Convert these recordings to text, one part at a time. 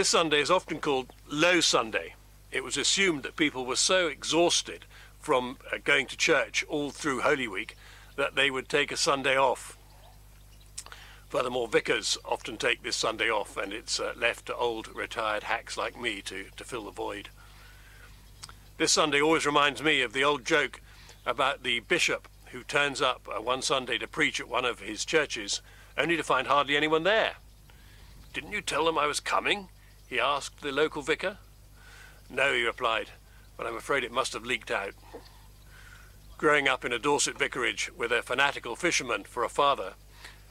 This Sunday is often called Low Sunday. It was assumed that people were so exhausted from going to church all through Holy Week that they would take a Sunday off. Furthermore, vicars often take this Sunday off, and it's left to old retired hacks like me to fill the void. This Sunday always reminds me of the old joke about the bishop who turns up one Sunday to preach at one of his churches, only to find hardly anyone there. "Didn't you tell them I was coming?" he asked the local vicar. "No," he replied, "but I'm afraid it must have leaked out." Growing up in a Dorset vicarage with a fanatical fisherman for a father,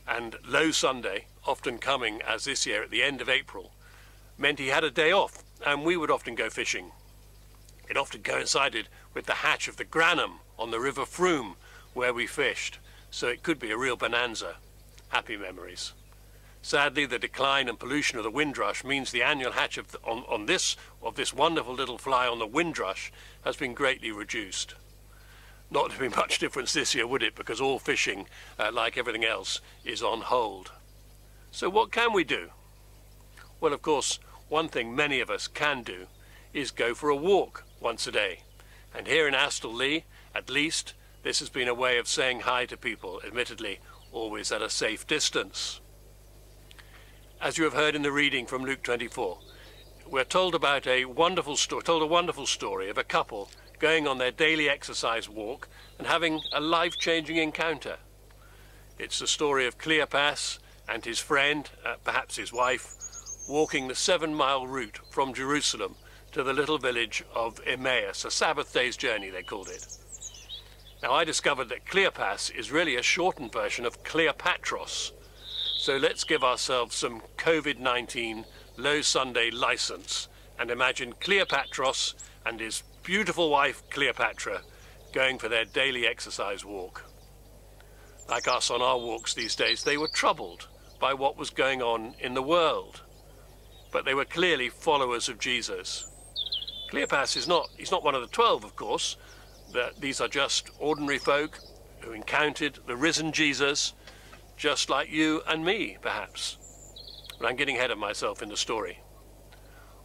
and Low Sunday, often coming as this year at the end of April, meant he had a day off, and we would often go fishing. It often coincided with the hatch of the Granham on the River Frome, where we fished, so it could be a real bonanza. Happy memories. Sadly, the decline and pollution of the windrush means the annual hatch of this wonderful little fly on the windrush has been greatly reduced. Not to be much difference this year, would it? Because all fishing, like everything else, is on hold. So what can we do? Well, of course, one thing many of us can do is go for a walk once a day. And here in Astley, at least, this has been a way of saying hi to people, admittedly, always at a safe distance. As you have heard in the reading from Luke 24, we're told about a wonderful story of a couple going on their daily exercise walk and having a life-changing encounter. It's the story of Cleopas and his friend, perhaps his wife, walking the 7-mile route from Jerusalem to the little village of Emmaus, a Sabbath day's journey, they called it. Now, I discovered that Cleopas is really a shortened version of Cleopatros. So let's give ourselves some COVID-19 Low Sunday license and imagine Cleopatros and his beautiful wife Cleopatra going for their daily exercise walk. Like us on our walks these days, they were troubled by what was going on in the world, but they were clearly followers of Jesus. Cleopas he's not one of the 12, of course. These are just ordinary folk who encountered the risen Jesus, just like you and me, perhaps. But I'm getting ahead of myself in the story.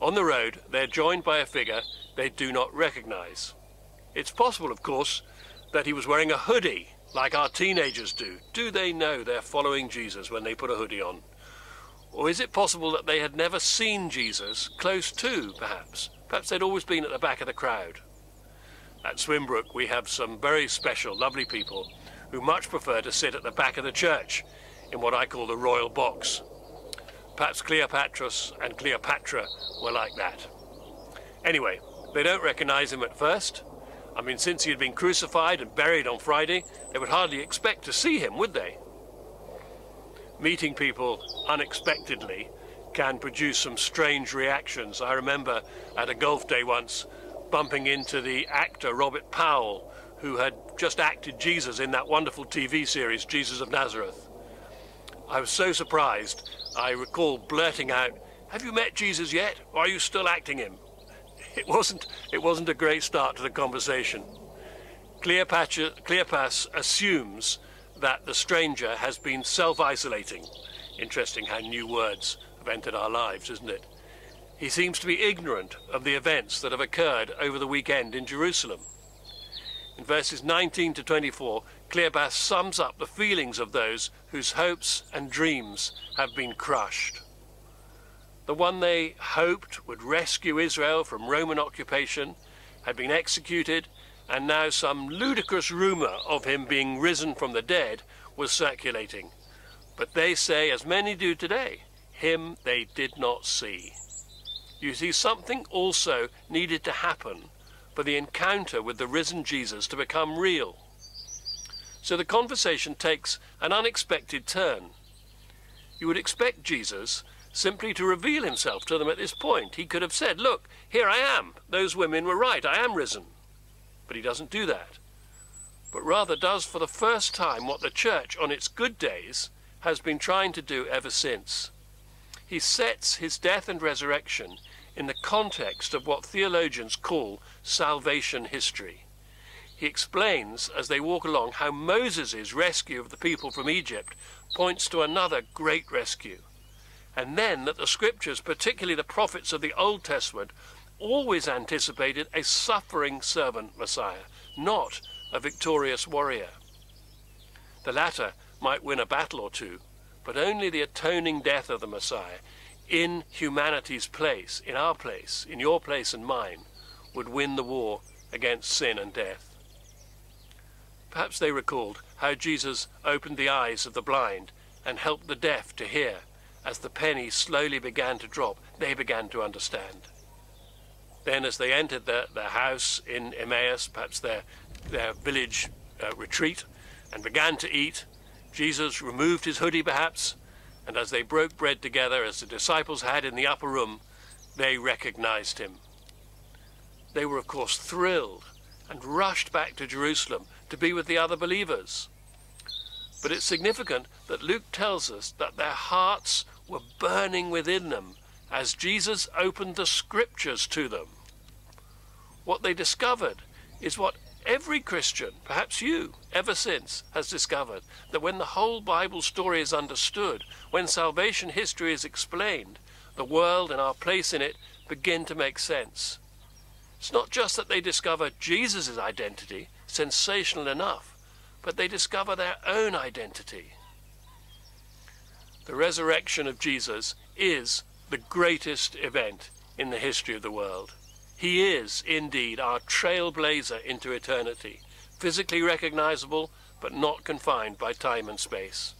On the road, they're joined by a figure they do not recognize. It's possible, of course, that he was wearing a hoodie, like our teenagers do. Do they know they're following Jesus when they put a hoodie on? Or is it possible that they had never seen Jesus close to, perhaps? Perhaps they'd always been at the back of the crowd. At Swimbrook, we have some very special, lovely people who much prefer to sit at the back of the church in what I call the royal box. Perhaps Cleopatros and Cleopatra were like that. Anyway, they don't recognize him at first. I mean, since he had been crucified and buried on Friday, they would hardly expect to see him, would they? Meeting people unexpectedly can produce some strange reactions. I remember at a golf day once bumping into the actor Robert Powell, who had just acted Jesus in that wonderful TV series, Jesus of Nazareth. I was so surprised, I recall blurting out, "Have you met Jesus yet, or are you still acting him?" It wasn't a great start to the conversation. Cleopas assumes that the stranger has been self-isolating. Interesting how new words have entered our lives, isn't it? He seems to be ignorant of the events that have occurred over the weekend in Jerusalem. In verses 19 to 24, Cleopas sums up the feelings of those whose hopes and dreams have been crushed. The one they hoped would rescue Israel from Roman occupation had been executed, and now some ludicrous rumor of him being risen from the dead was circulating. But they say, as many do today, him they did not see. You see, something also needed to happen for the encounter with the risen Jesus to become real. So the conversation takes an unexpected turn. You would expect Jesus simply to reveal himself to them at this point. He could have said, "Look, here I am. Those women were right. I am risen." But he doesn't do that, but rather does for the first time what the church on its good days has been trying to do ever since. He sets his death and resurrection in the context of what theologians call salvation history. He explains as they walk along how Moses' rescue of the people from Egypt points to another great rescue, and then that the scriptures, particularly the prophets of the Old Testament, always anticipated a suffering servant Messiah, not a victorious warrior. The latter might win a battle or two, but only the atoning death of the Messiah in humanity's place, in our place, in your place and mine, would win the war against sin and death. Perhaps they recalled how Jesus opened the eyes of the blind and helped the deaf to hear. As the penny slowly began to drop, they began to understand. Then as they entered their house in Emmaus, perhaps their village retreat, and began to eat, Jesus removed his hoodie perhaps, and as they broke bread together, as the disciples had in the upper room, they recognized him. They were of course thrilled and rushed back to Jerusalem to be with the other believers. But it's significant that Luke tells us that their hearts were burning within them as Jesus opened the scriptures to them. What they discovered is what every Christian, perhaps you, ever since, has discovered, that when the whole Bible story is understood, when salvation history is explained, the world and our place in it begin to make sense. It's not just that they discover Jesus' identity, sensational enough, but they discover their own identity. The resurrection of Jesus is the greatest event in the history of the world. He is indeed our trailblazer into eternity, physically recognizable but not confined by time and space.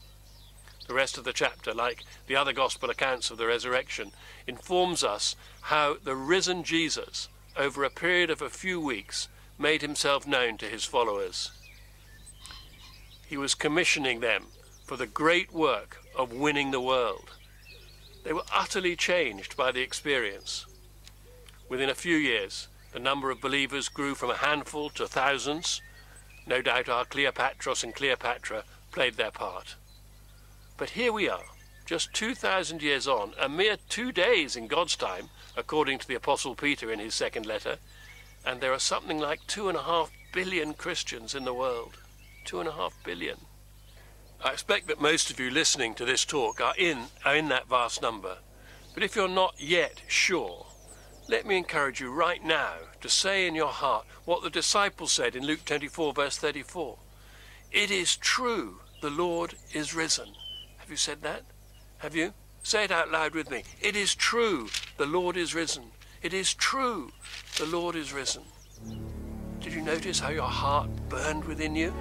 The rest of the chapter, like the other gospel accounts of the resurrection, informs us how the risen Jesus, over a period of a few weeks, made himself known to his followers. He was commissioning them for the great work of winning the world. They were utterly changed by the experience. Within a few years, the number of believers grew from a handful to thousands. No doubt our Cleopatros and Cleopatra played their part. But here we are, just 2,000 years on, a mere 2 days in God's time, according to the Apostle Peter in his second letter, and there are something like 2.5 billion Christians in the world. 2.5 billion. I expect that most of you listening to this talk are in that vast number. But if you're not yet sure, let me encourage you right now to say in your heart what the disciples said in Luke 24, verse 34. It is true, the Lord is risen. Have you said that? Have you? Say it out loud with me. It is true, the Lord is risen. It is true, the Lord is risen. Did you notice how your heart burned within you?